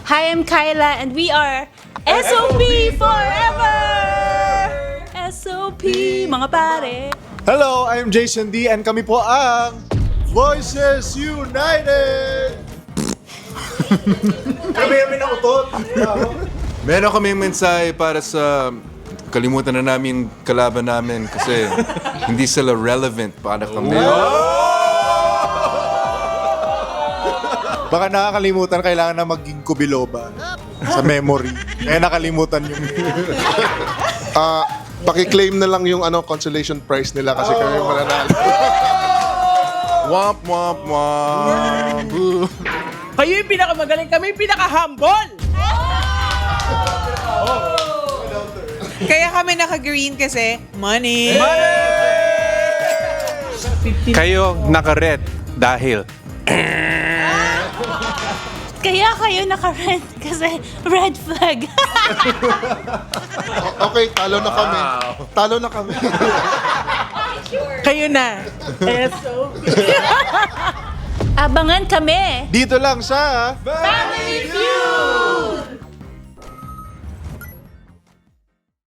Hi, I'm Kyla and we are SOP Forever! SOP, mga pare. Hello, I'm Jason D and kami po ang Voices United! Kami na utot. Meron kaming mensahe para sa kalimutan na namin kalaban namin kasi hindi sila relevant para kami. Baka nakakalimutan, kailangan na maging kubiloba sa memory. Kaya nakalimutan yung... Paki-claim na lang yung consolation prize nila kasi kami yung mananalo. Womp womp womp. Kayo yung pinakamagaling, kami yung pinaka-humble! Kaya kami naka-green kasi money. Kayo naka-red dahil Kaya kayo naka-red kasi red flag. Okay, talo na kami. Talo na kami. Kayo na. SOP. Abangan kami. Dito lang sa... Family Feud!